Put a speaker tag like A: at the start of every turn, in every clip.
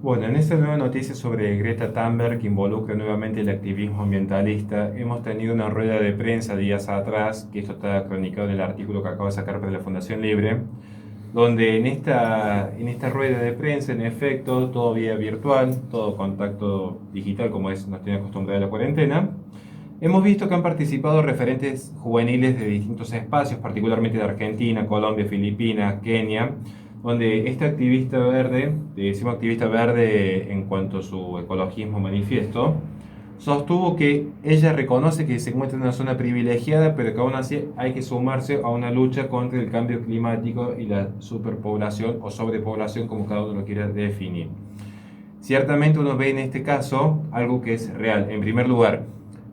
A: Bueno, en esta nueva noticia sobre Greta Thunberg, que involucra nuevamente el activismo ambientalista, hemos tenido una rueda de prensa días atrás, que esto está cronicado en el artículo que acabo de sacar para la Fundación Libre, donde en esta rueda de prensa, en efecto, todo vía virtual, todo contacto digital, como nos tiene acostumbrada la cuarentena, hemos visto que han participado referentes juveniles de distintos espacios, particularmente de Argentina, Colombia, Filipinas, Kenia, donde esta activista verde, decimos activista verde en cuanto a su ecologismo manifiesto, sostuvo que ella reconoce que se encuentra en una zona privilegiada, pero que aún así hay que sumarse a una lucha contra el cambio climático y la superpoblación o sobrepoblación, como cada uno lo quiera definir. Ciertamente uno ve en este caso algo que es real. En primer lugar,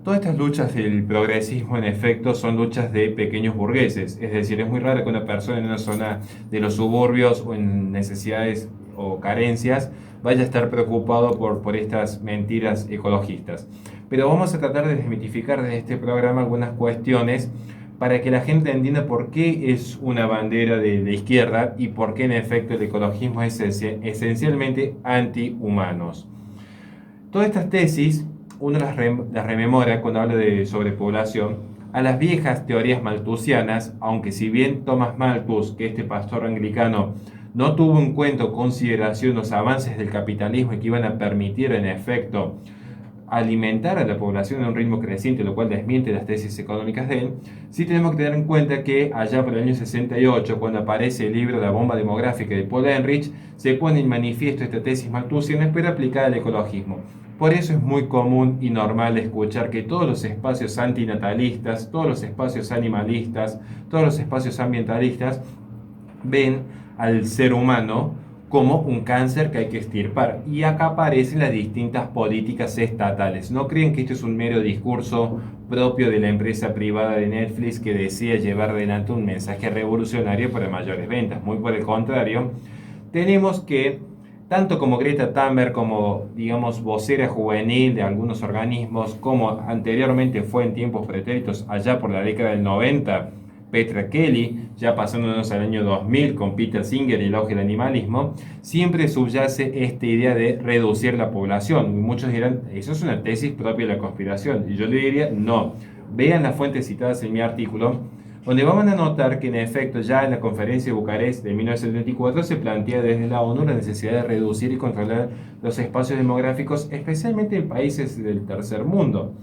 A: todas estas luchas del progresismo en efecto son luchas de pequeños burgueses. Es decir, es muy raro que una persona en una zona de los suburbios o en necesidades o carencias vaya a estar preocupado por estas mentiras ecologistas. Pero vamos a tratar de desmitificar desde este programa algunas cuestiones para que la gente entienda por qué es una bandera de izquierda y por qué en efecto el ecologismo es esencialmente antihumanos. Todas estas tesis uno las rememora cuando habla de sobrepoblación a las viejas teorías malthusianas, aunque si bien Thomas Malthus, que este pastor anglicano, no tuvo en cuenta o consideración los avances del capitalismo y que iban a permitir en efecto alimentar a la población a un ritmo creciente, lo cual desmiente las tesis económicas de él, sí tenemos que tener en cuenta que allá por el año 68, cuando aparece el libro La bomba demográfica de Paul Ehrlich, se pone en manifiesto esta tesis malthusiana, pero aplicada al ecologismo. Por eso es muy común y normal escuchar que todos los espacios antinatalistas, todos los espacios animalistas, todos los espacios ambientalistas ven al ser humano como un cáncer que hay que extirpar. Y acá aparecen las distintas políticas estatales. No creen que esto es un mero discurso propio de la empresa privada de Netflix que desea llevar adelante un mensaje revolucionario para mayores ventas. Muy por el contrario, tenemos que, tanto como Greta Thunberg, como digamos vocera juvenil de algunos organismos, como anteriormente fue en tiempos pretéritos allá por la década del 90, Petra Kelly, ya pasándonos al año 2000 con Peter Singer y el auge del animalismo, siempre subyace esta idea de reducir la población. Y muchos dirán, eso es una tesis propia de la conspiración. Y yo le diría, no. Vean las fuentes citadas en mi artículo, donde van a notar que en efecto ya en la conferencia de Bucarest de 1974 se plantea desde la ONU la necesidad de reducir y controlar los espacios demográficos, especialmente en países del tercer mundo.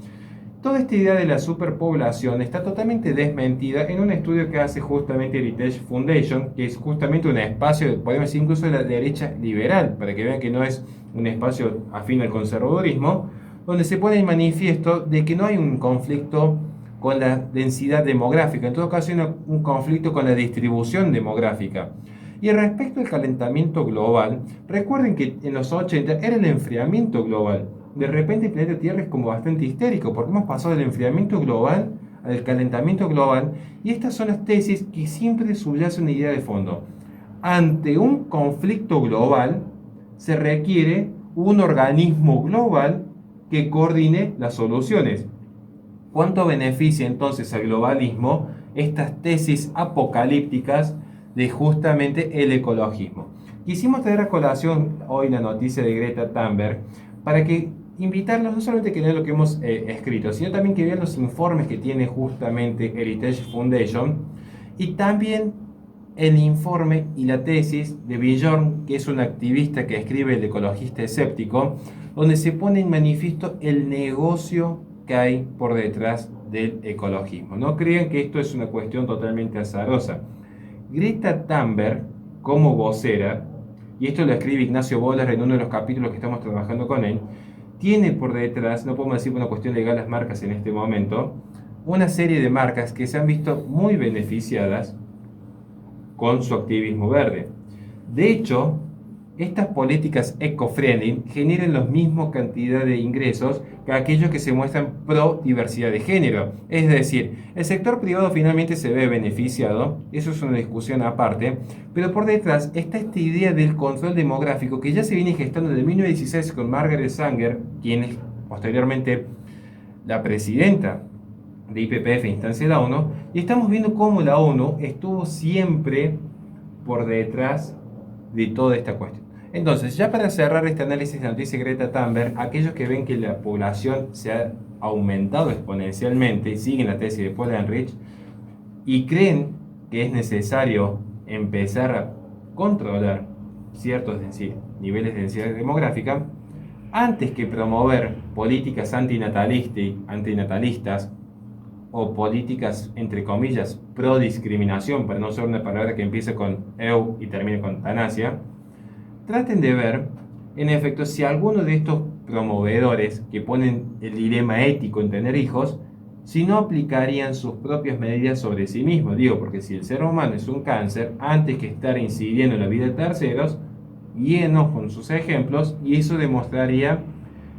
A: Toda esta idea de la superpoblación está totalmente desmentida en un estudio que hace justamente Heritage Foundation, que es justamente un espacio, podemos decir incluso de la derecha liberal, para que vean que no es un espacio afín al conservadurismo, donde se pone en manifiesto de que no hay un conflicto con la densidad demográfica, en todo caso hay un conflicto con la distribución demográfica. Y respecto al calentamiento global, recuerden que en los 80 era el enfriamiento global. De repente el planeta Tierra es como bastante histérico, porque hemos pasado del enfriamiento global al calentamiento global, y estas son las tesis que siempre subyace una idea de fondo. Ante un conflicto global, se requiere un organismo global que coordine las soluciones. ¿Cuánto beneficia entonces al globalismo estas tesis apocalípticas de justamente el ecologismo? Quisimos traer a colación hoy la noticia de Greta Thunberg para que invitarlos no solamente a que lean lo que hemos escrito, sino también que vean los informes que tiene justamente Heritage Foundation y también el informe y la tesis de Bjorn, que es un activista que escribe El ecologista escéptico, donde se pone en manifiesto el negocio que hay por detrás del ecologismo. No crean que esto es una cuestión totalmente azarosa. Greta Thunberg, como vocera, y esto lo escribe Ignacio Boller en uno de los capítulos que estamos trabajando con él, tiene por detrás, no podemos decir una cuestión legal las marcas en este momento, una serie de marcas que se han visto muy beneficiadas con su activismo verde. De hecho, estas políticas eco-friendly generan la misma cantidad de ingresos que aquellos que se muestran pro diversidad de género. Es decir, el sector privado finalmente se ve beneficiado, eso es una discusión aparte, pero por detrás está esta idea del control demográfico que ya se viene gestando desde 1916 con Margaret Sanger, quien es posteriormente la presidenta de IPPF, instancia de la ONU, y estamos viendo cómo la ONU estuvo siempre por detrás de toda esta cuestión. Entonces, ya para cerrar este análisis de la noticia de Greta Thunberg, aquellos que ven que la población se ha aumentado exponencialmente y siguen la tesis de Paul Ehrlich y creen que es necesario empezar a controlar ciertos niveles de densidad demográfica, antes que promover políticas antinatalistas o políticas, entre comillas, pro discriminación, para no usar una palabra que empiece con eu y termine con tanasia, traten de ver, en efecto, si alguno de estos promovedores que ponen el dilema ético en tener hijos, si no aplicarían sus propias medidas sobre sí mismos. Digo, porque si el ser humano es un cáncer, antes que estar incidiendo en la vida de terceros, guíenos con sus ejemplos y eso demostraría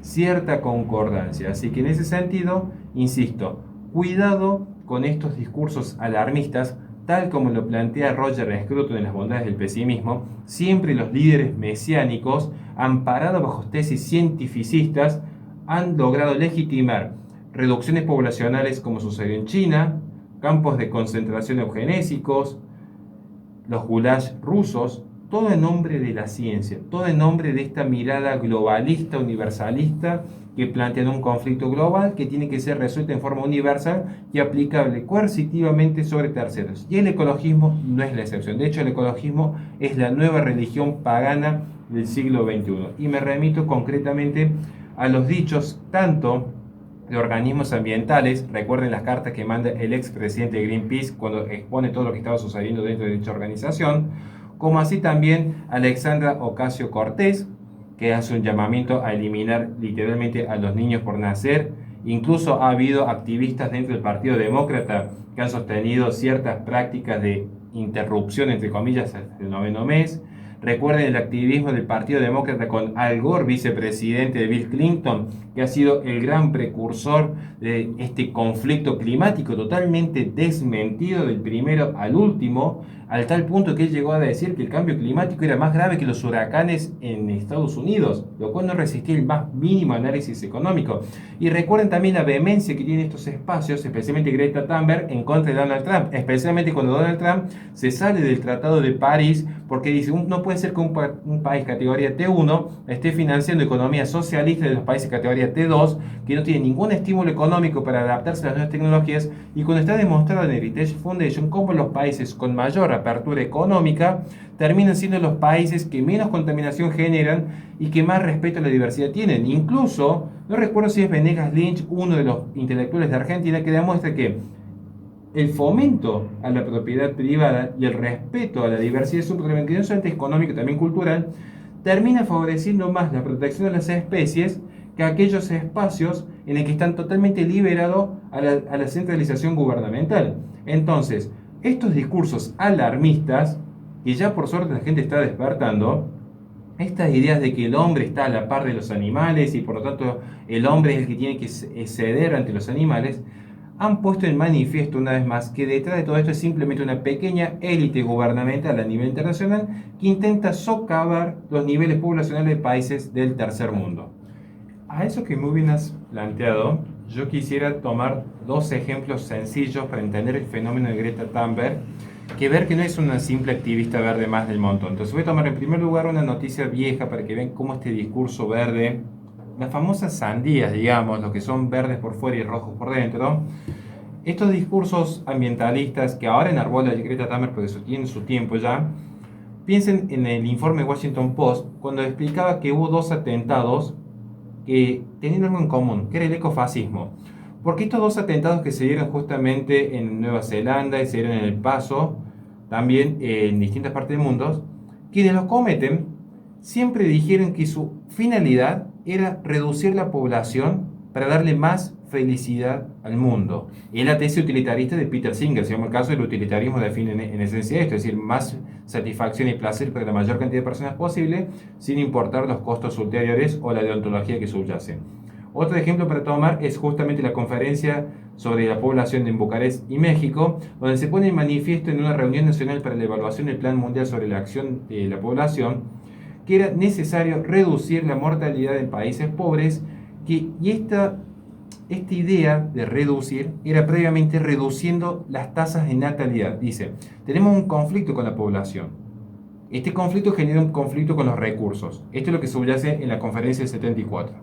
A: cierta concordancia. Así que en ese sentido, insisto, cuidado con estos discursos alarmistas, tal como lo plantea Roger Scruton en Las bondades del pesimismo. Siempre los líderes mesiánicos, amparados bajo tesis cientificistas, han logrado legitimar reducciones poblacionales como sucedió en China, campos de concentración eugenésicos, los gulags rusos, todo en nombre de la ciencia, todo en nombre de esta mirada globalista, universalista, que plantean un conflicto global que tiene que ser resuelto en forma universal y aplicable coercitivamente sobre terceros. Y el ecologismo no es la excepción. De hecho, el ecologismo es la nueva religión pagana del siglo XXI. Y me remito concretamente a los dichos tanto de organismos ambientales. Recuerden las cartas que manda el expresidente de Greenpeace cuando expone todo lo que estaba sucediendo dentro de dicha organización, como así también Alexandra Ocasio-Cortez, que hace un llamamiento a eliminar literalmente a los niños por nacer. Incluso ha habido activistas dentro del Partido Demócrata que han sostenido ciertas prácticas de interrupción, entre comillas, del noveno mes. Recuerden el activismo del Partido Demócrata con Al Gore, vicepresidente de Bill Clinton, que ha sido el gran precursor de este conflicto climático totalmente desmentido del primero al último, al tal punto que él llegó a decir que el cambio climático era más grave que los huracanes en Estados Unidos, lo cual no resistía el más mínimo análisis económico. Y recuerden también la vehemencia que tienen estos espacios, especialmente Greta Thunberg, en contra de Donald Trump, especialmente cuando Donald Trump se sale del Tratado de París porque dice, no puede ser que un país categoría T1 esté financiando economía socialista de los países categoría T2, que no tiene ningún estímulo económico para adaptarse a las nuevas tecnologías, y cuando está demostrado en Heritage Foundation cómo los países con mayor apertura económica terminan siendo los países que menos contaminación generan y que más respeto a la diversidad tienen. Incluso, no recuerdo si es Venegas Lynch, uno de los intelectuales de Argentina, que demuestra que el fomento a la propiedad privada y el respeto a la diversidad es un problema que no solamente económico, también cultural, termina favoreciendo más la protección de las especies que aquellos espacios en el que están totalmente liberados a la centralización gubernamental. Entonces, estos discursos alarmistas, que ya por suerte la gente está despertando, estas ideas de que el hombre está a la par de los animales y por lo tanto el hombre es el que tiene que ceder ante los animales, han puesto en manifiesto una vez más que detrás de todo esto es simplemente una pequeña élite gubernamental a nivel internacional que intenta socavar los niveles poblacionales de países del tercer mundo. A eso que muy bien has planteado, yo quisiera tomar dos ejemplos sencillos para entender el fenómeno de Greta Thunberg, que ver que no es una simple activista verde más del montón. Entonces voy a tomar en primer lugar una noticia vieja para que vean cómo este discurso verde, las famosas sandías, digamos, los que son verdes por fuera y rojos por dentro, estos discursos ambientalistas que ahora enarbola Greta Thunberg porque eso tiene su tiempo ya. Piensen en el informe Washington Post cuando explicaba que hubo dos atentados que tenían algo en común, que era el ecofascismo. Porque estos dos atentados que se dieron justamente en Nueva Zelanda y se dieron en El Paso, también en distintas partes del mundo, quienes los cometen siempre dijeron que su finalidad era reducir la población para darle más felicidad al mundo. Es la tesis utilitarista de Peter Singer, se llama el caso del utilitarismo, define en esencia esto, es decir, más satisfacción y placer para la mayor cantidad de personas posible, sin importar los costos ulteriores o la deontología que subyace. Otro ejemplo para tomar es justamente la conferencia sobre la población en Bucarest y México, donde se pone en manifiesto en una reunión nacional para la evaluación del Plan Mundial sobre la acción de la población, que era necesario reducir la mortalidad en países pobres, y esta idea de reducir era previamente reduciendo las tasas de natalidad. Dice, tenemos un conflicto con la población. Este conflicto genera un conflicto con los recursos. Esto es lo que subyace en la conferencia del 74.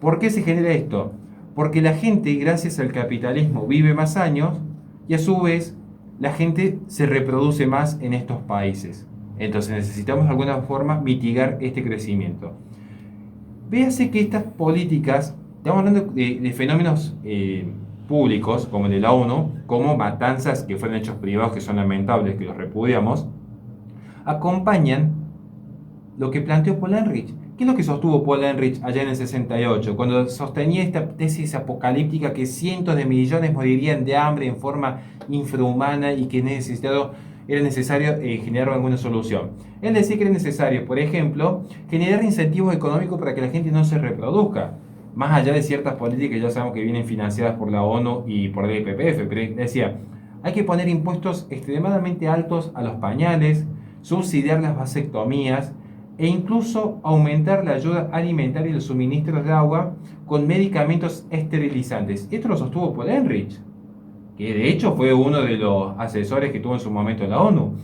A: ¿Por qué se genera esto? Porque la gente, gracias al capitalismo, vive más años y a su vez la gente se reproduce más en estos países. Entonces necesitamos de alguna forma mitigar este crecimiento. Véase que estas políticas, estamos hablando de fenómenos públicos, como el de la ONU, como matanzas que fueron hechos privados, que son lamentables, que los repudiamos, acompañan lo que planteó Paul Ehrlich. ¿Qué es lo que sostuvo Paul Ehrlich allá en el 68? Cuando sostenía esta tesis apocalíptica que cientos de millones morirían de hambre en forma infrahumana y que era necesario generar alguna solución. Él decía que era necesario, por ejemplo, generar incentivos económicos para que la gente no se reproduzca. Más allá de ciertas políticas que ya sabemos que vienen financiadas por la ONU y por el IPPF, pero decía, hay que poner impuestos extremadamente altos a los pañales, subsidiar las vasectomías e incluso aumentar la ayuda alimentaria y los suministros de agua con medicamentos esterilizantes. Esto lo sostuvo Paul Ehrlich, que de hecho fue uno de los asesores que tuvo en su momento la ONU.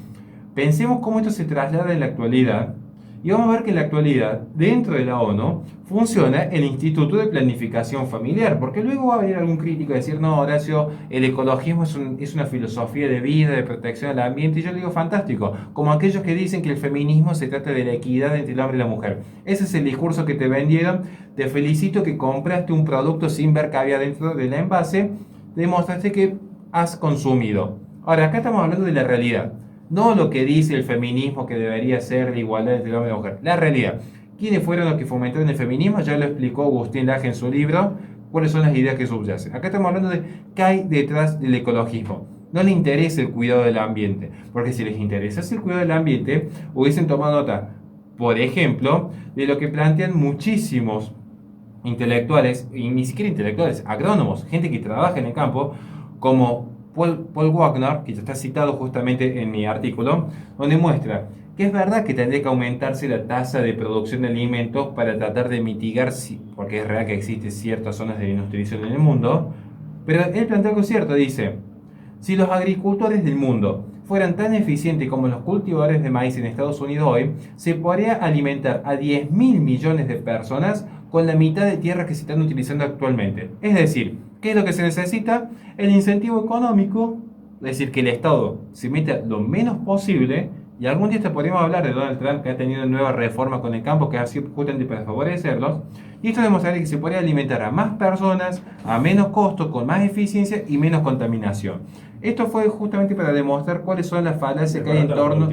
A: Pensemos cómo esto se traslada en la actualidad y vamos a ver que en la actualidad, dentro de la ONU, funciona el Instituto de Planificación Familiar, porque luego va a venir algún crítico a decir, no, Horacio, el ecologismo es una filosofía de vida, de protección del ambiente, y yo le digo, fantástico, como aquellos que dicen que el feminismo se trata de la equidad entre el hombre y la mujer. Ese es el discurso que te vendieron, te felicito que compraste un producto sin ver qué había dentro del envase, demostraste que has consumido. Ahora, acá estamos hablando de la realidad. No lo que dice el feminismo que debería ser la igualdad entre el hombre y la mujer. La realidad. ¿Quiénes fueron los que fomentaron el feminismo? Ya lo explicó Agustín Laje en su libro. ¿Cuáles son las ideas que subyacen? Acá estamos hablando de qué hay detrás del ecologismo. No les interesa el cuidado del ambiente. Porque si les interesase el cuidado del ambiente, hubiesen tomado nota, por ejemplo, de lo que plantean muchísimos intelectuales, y ni siquiera intelectuales, agrónomos, gente que trabaja en el campo, como Paul Wagner, que ya está citado justamente en mi artículo, donde muestra que es verdad que tendría que aumentarse la tasa de producción de alimentos para tratar de mitigar, porque es real que existen ciertas zonas de desnutrición en el mundo, pero él plantea algo cierto, dice, si los agricultores del mundo fueran tan eficientes como los cultivadores de maíz en Estados Unidos hoy, se podría alimentar a 10.000 millones de personas con la mitad de tierra que se están utilizando actualmente. Es decir, ¿qué es lo que se necesita? El incentivo económico, es decir, que el Estado se meta lo menos posible, y algún día te podríamos hablar de Donald Trump, que ha tenido nuevas reformas con el campo, que ha sido justamente para favorecerlos, y esto demostraría que se podría alimentar a más personas, a menos costo, con más eficiencia y menos contaminación. Esto fue justamente para demostrar cuáles son las falacias que hay en torno.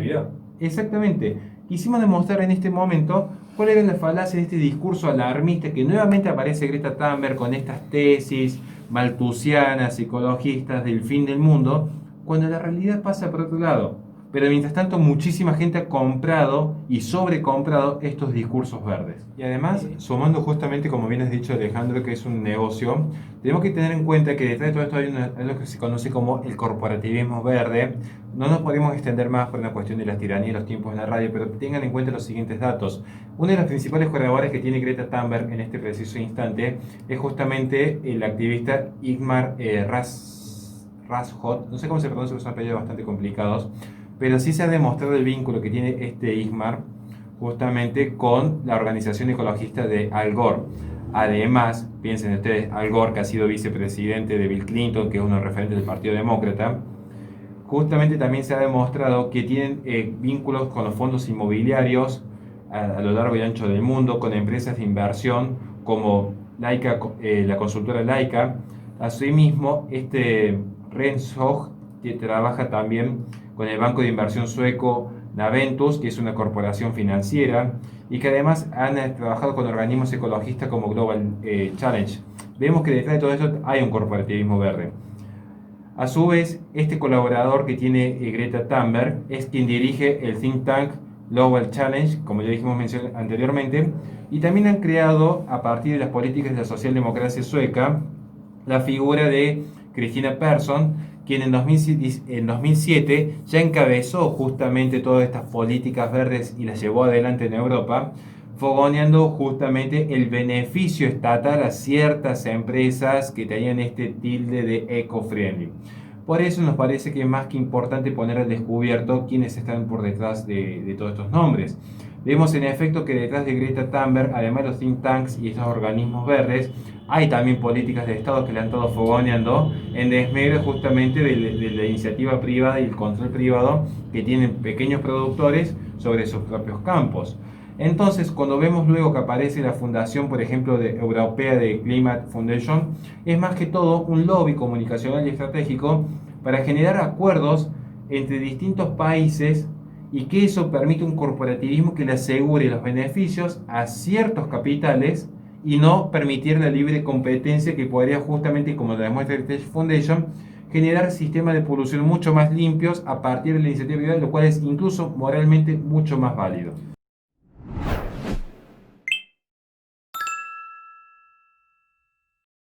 A: Exactamente. Quisimos demostrar en este momento cuál era la falacia de este discurso alarmista que nuevamente aparece Greta Thunberg con estas tesis malthusianas, ecologistas del fin del mundo, cuando la realidad pasa por otro lado. Pero mientras tanto muchísima gente ha comprado y sobrecomprado estos discursos verdes. Y además, sumando justamente, como bien has dicho Alejandro, que es un negocio, tenemos que tener en cuenta que detrás de todo esto hay lo que se conoce como el corporativismo verde. No nos podemos extender más por una cuestión de las tiranías y los tiempos en la radio, pero tengan en cuenta los siguientes datos. Uno de los principales colaboradores que tiene Greta Thunberg en este preciso instante es justamente el activista Igmar Rashod, no sé cómo se pronuncia, son apellidos bastante complicados, pero sí se ha demostrado el vínculo que tiene este Igmar justamente con la organización ecologista de Al Gore. Además, piensen ustedes, Al Gore, que ha sido vicepresidente de Bill Clinton, que es uno de los referentes del Partido Demócrata, justamente también se ha demostrado que tienen vínculos con los fondos inmobiliarios a lo largo y ancho del mundo, con empresas de inversión como Laika, la consultora Laika. Asimismo, este Renshaw, que trabaja también con el banco de inversión sueco Naventus, que es una corporación financiera, y que además han trabajado con organismos ecologistas como Global Challenge. Vemos que detrás de todo esto hay un corporativismo verde. A su vez, este colaborador que tiene Greta Thunberg es quien dirige el think tank Global Challenge, como ya dijimos anteriormente, y también han creado, a partir de las políticas de la socialdemocracia sueca, la figura de Christina Persson, quien en 2007 ya encabezó justamente todas estas políticas verdes y las llevó adelante en Europa, fogoneando justamente el beneficio estatal a ciertas empresas que tenían este tilde de eco-friendly. Por eso nos parece que es más que importante poner al descubierto quiénes están por detrás de todos estos nombres. Vemos en efecto que detrás de Greta Thunberg, además de los think tanks y estos organismos verdes, hay también políticas de Estado que le han estado fogoneando en desmedro justamente de la iniciativa privada y el control privado que tienen pequeños productores sobre sus propios campos. Entonces, cuando vemos luego que aparece la fundación, por ejemplo, europea de Climate Foundation, es más que todo un lobby comunicacional y estratégico para generar acuerdos entre distintos países y que eso permite un corporativismo que le asegure los beneficios a ciertos capitales y no permitir la libre competencia que podría justamente, como lo demuestra Heritage Foundation, generar sistemas de polución mucho más limpios a partir de la iniciativa privada, lo cual es incluso moralmente mucho más válido.